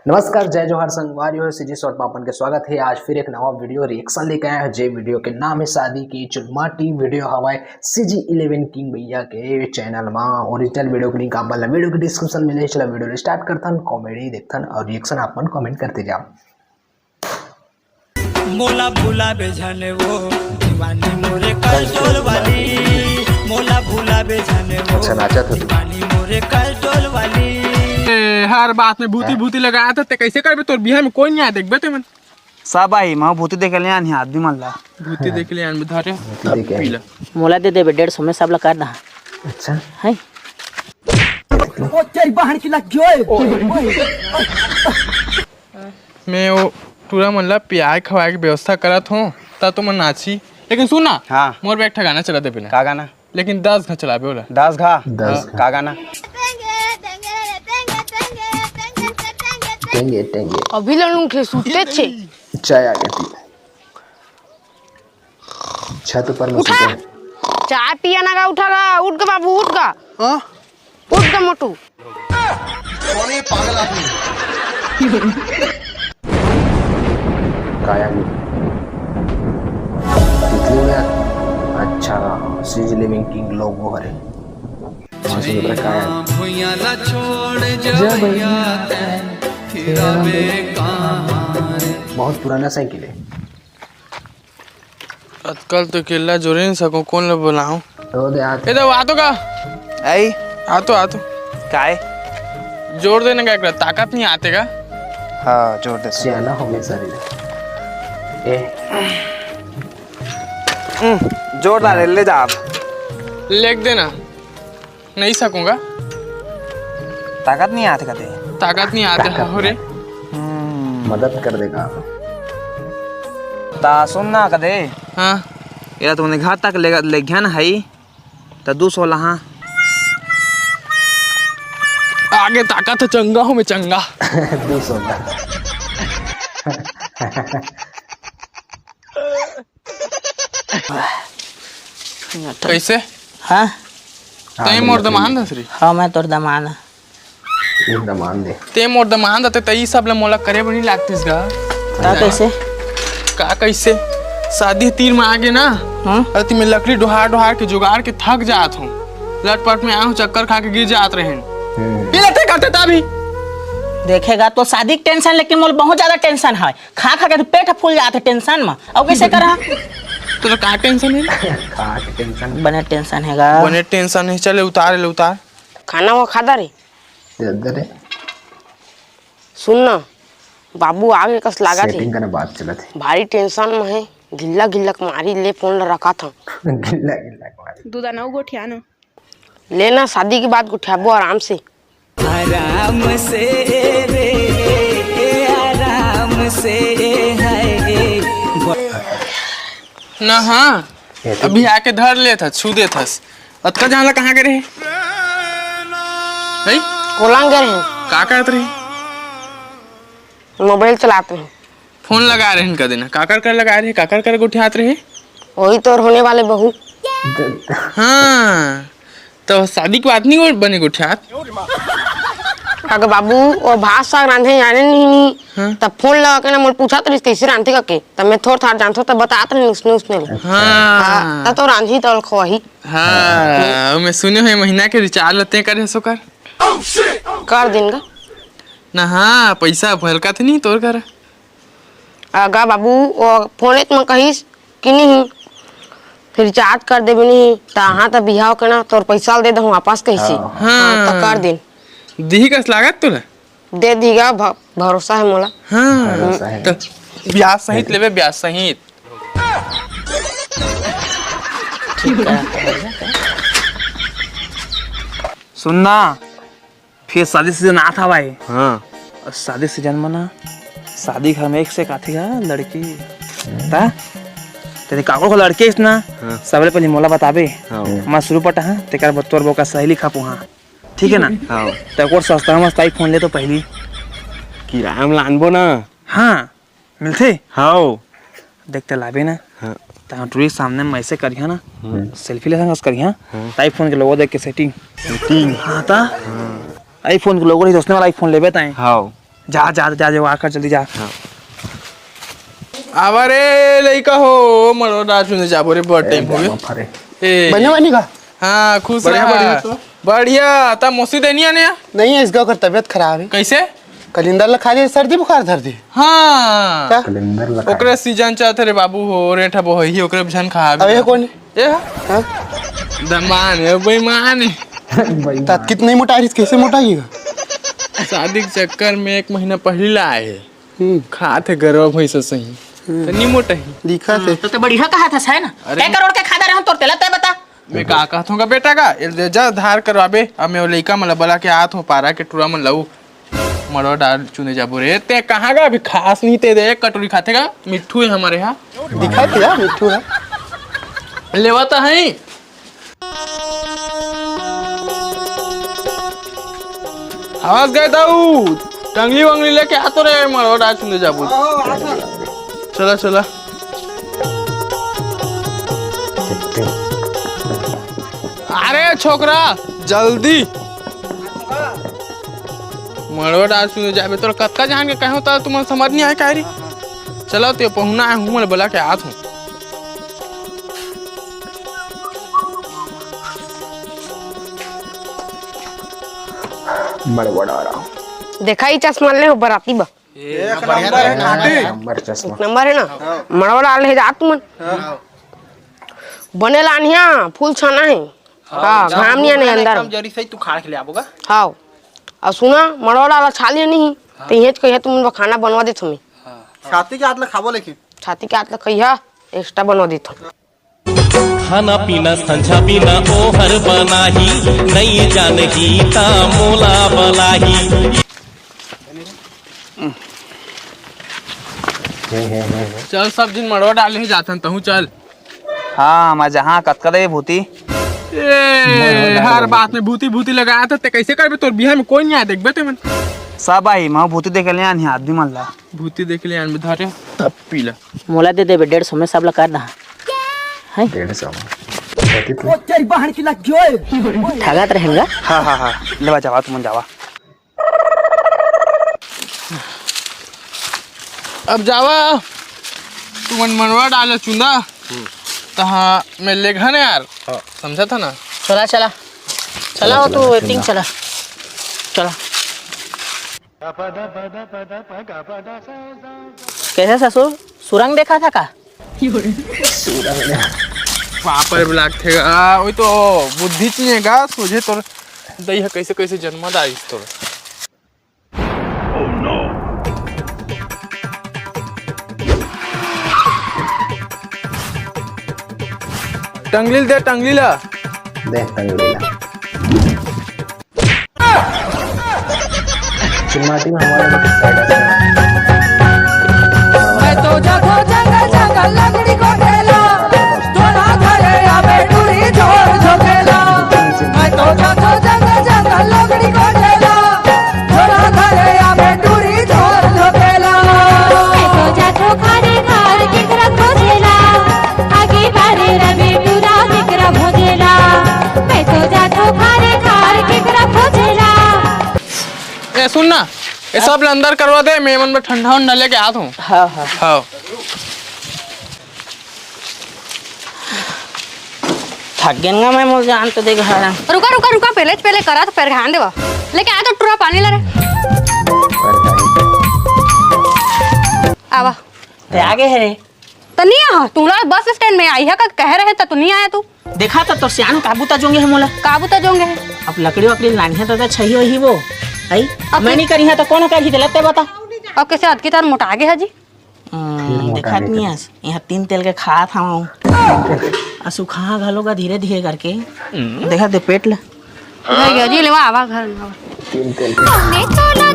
नमस्कार, जय जोहार संगवारी हो सीजी शॉर्ट पापन के स्वागत है। आज फिर एक नवा वीडियो रिएक्शन लेके आया है। जे वीडियो के नाम है शादी की चुलमाटी। वीडियो हवाए CG11 किंग भैया के चैनल में। ओरिजिनल वीडियो के लिंक आप वीडियो के डिस्क्रिप्शन में ले। चला वीडियो स्टार्ट करता कॉमेडी देखता और रिएक्शन आप कमेंट करते जाओ। मोला भूला बेजाने वो दीवानी मोरे कल वाली, मोला भूला बेजाने वो दीवानी मोरे कल वाली। हर बात में भूती भूती लगाया था ते कैसे करबे? तोर बिहार में कोई नहीं आ देखबे ते मन सब आई मां भूती देख ले आनी आदमी मन ला भूती देख ले आन में धारे पीला मोला दे देबे 150 में सब ला कर दा। अच्छा है ओ तेरी बहन की लग गयो। मैं वो पूरा मन ला प्याज खवाए की व्यवस्था करत हूं ता तो मन नाची। लेकिन सुना हां मोर बैग ठगाना चला दे बिना का गाना लेकिन 10 घा चलाबे होला 10 घा का गाना टेंगे टेंगे अभी लनु के सुते छे चाय आ गई छत पर में उठा चाय पिया ना का उठागा। उठ के बाबू उठ का। हां उठ का मोटू कौन पागल आदमी काया तितली में। अच्छा CG11 किंग लोगो हरे काया भुइयाला छोड़ जा भैया तेरा बेकार। बहुत पुराना साइकिल है। आजकल तो केला जोरे नहीं सको कौन ले बुलाऊं। तो दे आ ए तो आ तो का आई आ तो काय जोर देने का एक ताकत नहीं आते का। हां जोर दे सियाना हो गया शरीर ए जोर डाल ले जा आप लेग देना नहीं सकूंगा। ताकत नहीं आते कदे ताकत नहीं आते हो रे। मदद कर देगा। ता सुन ना कदे हाँ ये तूने घर तक ले गया ना है ता 216 हां आगे ताकत है चंगा हूँ मैं चंगा 200 कैसे हां ते मोर दमान दसरी हां मैं तोर दमान एकदम मान दे ते मोर दमान दते तई सब ले मोला करे बनी लागतिस गा। ता कैसे का कैसे शादी तीर में आगे ना अति में लकड़ी ढोहार के जुगाड़ के थक जात हूँ। लटपट में आऊँ चक्कर खा के गिर जात रहे पिलते करते तभी देखेगा तो शादी की टेंशन, लेकिन मोल बहुत ज्यादा टेंशन है। खा खा के तो पेट फूल जाते टेंशन में। अब कैसे करा तो का टेंशन है का टेंशन बने टेंशन हैगा बने टेंशन है। चले उतार खाना वो खादा रे इधर है सुन ना बाबू आगे कस लागा थे सेटिंग करने बात चला थी भारी टेंशन में है। गिल्ला गिल्ला मारी ले फोन रखा था गिल्ला गिल्ला मारी दूधा नौ गोठिया न लेना शादी के बाद उठाबो आराम से आराम से रे आराम से है ना। हाँ अभी आके धर ले था छू दे था अतका जानला कहाँ गए भाई कोलांग गए हैं का करत रही मोबाइल चलाते हैं। फोन लगा रहे हैं कदे ना काकर कर लगा रहे काकर कर उठात रहे। वही तो होने वाले बहू। हाँ तो शादी की बात नहीं बने उठात अगर बाबू और भात साग रांधे जाने नहीं हाँ? तब फोन लगा के ना मुझे पूछा तो कैसे रांधे करके तब मैं थोड़ा थार जानता तब बताता नहीं उसने हाँ तब तो रांधी तो खवाही। हाँ मैं सुने हुए महीना के रिचार्ज लेते करे सो कर देंगे ना। हाँ पैसा हल्का थे नहीं तोर कर अगर बाबू और फोन में कहीस कि नहीं फिर रिचार्ज कर देबे नहीं तो हाँ तो बिहाव के ना तोर पैसा दे दो वापस कैसे। हाँ तो कर दिन दी कस लागत तोला दे दीगा भरोसा है मोला। हाँ तो ब्याज सहित लेवे ब्याज सहित सुनना फिर शादी सीजन आ था भाई। हां शादी सीजन में ना शादी घर में एक से काथी का लड़की ता तेरे काको को लड़के इस ना सबले पहले मोला बताबे मैं शुरू पटा हां तेकर बतौर बोका सहेली खापू हां ठीक है ना। हां तो और सस्ता मस्त आई फोन ले तो पहली किराया में लानबो ना। हां मिलथे हां देखते लाबे ना। हां ता टूरी सामने में ऐसे करिया ना सेल्फी ले संग करिया आईफोन के लोगो देख के सेटिंग हां ता आईफोन के लोगो नहीं दोस्तने वाला आईफोन लेबे ताए हां जा जा जा जा आकर जल्दी जा। आवारे लइका हो मरो राजू ने जाबो रे बहुत टाइम हो गया ए बने वानी का हां खुश रहा बढ़िया ता मौसी देनिया ने नहीं है, इस गाँव का तबीयत खराब है। कैसे कलिंदर ला खा दे, सर्दी बुखार धर दे। हां कलिंदर लगा ओकरे सीजन चाहते रे बाबू हो रेठा बोही ओकरे भजन खा अब ये कौन ए है? दमान है बेईमान है तात कितने मोटा है, कैसे मोटा है? शादी के चक्कर में 1 महीना पहले लाए है खाते गरवा भैंस सही तो नहीं मोटा ही दिखा से तो बढ़िया कहा था है ना क्या करोड़ के खाता रहे हम तोर तेला तय बता मैं का कहत हूँ बेटा का ले जा धार करवाबे अब मैं लइका मन बोला के आत हूँ पारा के टूरा मन लऊ मरो डाल चुने जाबो रे ते कहाँ गा अभी खास नहीं ते दे एक कटोरी खाते का मिट्ठू है हमारे यहाँ दिखा थे यार, मिट्टू है। लेवा तो है आवाज गए दाऊ टंगली वंगली लेके आतो रे मरो डाल चुने जाबो चला चला अरे छोकरा जल्दी मरो डाल सुने जाबे तो कत्का जान के कहो तो तुम समझ नहीं आए कायरी चलो ते पहुना है हूं बोला के आत हूं बड़े बड़ा रहा देखा ही चश्मा ले हो बराती बा नंबर चश्मा नंबर है ना मड़वा डाल है जात मन बने लानिया फूल छाना है हाँ घाम नहीं आने अंदर जरी सही तू खाड़ के ले आबोगा। हाँ और सुना मड़वा डाल छाली नहीं तो ये कहिया तुम खाना बनवा दे तुम्हें छाती के हाथ में खाबो, लेकिन छाती के हाथ लग कहिया एक्स्ट्रा बनवा दे तुम खाना पीना संझा पीना ओ हर बनाही नहीं जानही ता मोला बलाही। चल सब दिन मड़वा डाल ही जातन तहू चल हाँ मैं जहाँ कतका दे भूती ए हर बात में भूती भूती लगाया था ते कैसे करबे तोर बिहार में कोई नहीं आया देखबे ते मन सब आई मैं भूती देख ले आनी आदमी मन ला भूती देख ले आन धरे तब पीला मोला दे देबे 150 में सब ला कर दा 150 ठगत रहेगा हाँ हाँ हाँ लेवा जावा तुम जावा अब जावा तू मन मनवा डाल चुंदा तहा मैं ले घने यार समझा था ना चला चला चला हो तू वेटिंग चला चला कैसे ससुर सुरंग देखा था का वहाँ पर ब्लैक थे वही तो बुद्धि चाहिए गा सोझे तोर दही है कैसे कैसे जन्म दाई तोर टंगलील दे टंगलीला देख तंगलीला चिन्माटी में हमारे साइड है मैं तो जागो जंगल जंगल लकड़ी को ठेला थोड़ा घरे आवे टूरी जोर झोकेला मैं तो जागो जंगल जंगल लकड़ी को ठेला थोड़ा घरे आवे टूरी जोर झोकेला मैं तो जागो खाने घर केकरा खोजेला आगे बारे रवि टूरा केकरा भोजेला मैं तो जागो खाने घर केकरा खोजेला ए सुन ना ये सब अंदर करवा दे मैं मन में ठंडा उंडा लेके आत हूँ हाँ हाँ हाँ थक गया मैं मोल जान तो देख रहा रुका रुका रुका पहले करा तो पैर घान देवा लेके आ तो टूरा पानी ला रे आवा ते आगे है रे तो नहीं आ तू ला बस स्टैंड में आई है का कह रहे तो नहीं आया तू देखा तो सियान काबूता जोंगे है मोला काबूता जोंगे है अब लकड़ी वकड़ी लानी है तो छही वही वो आई मैं नहीं करी है तो कौन कर दिलते बता अब कैसे अद की तरह मोटा आगे है जी देखा नहीं है यहाँ 3 तेल के खा था सुखा घलोगा धीरे धीरे करके देखा दे पेट ले जी लेवा आवा घर तीन तेल हमने तो ना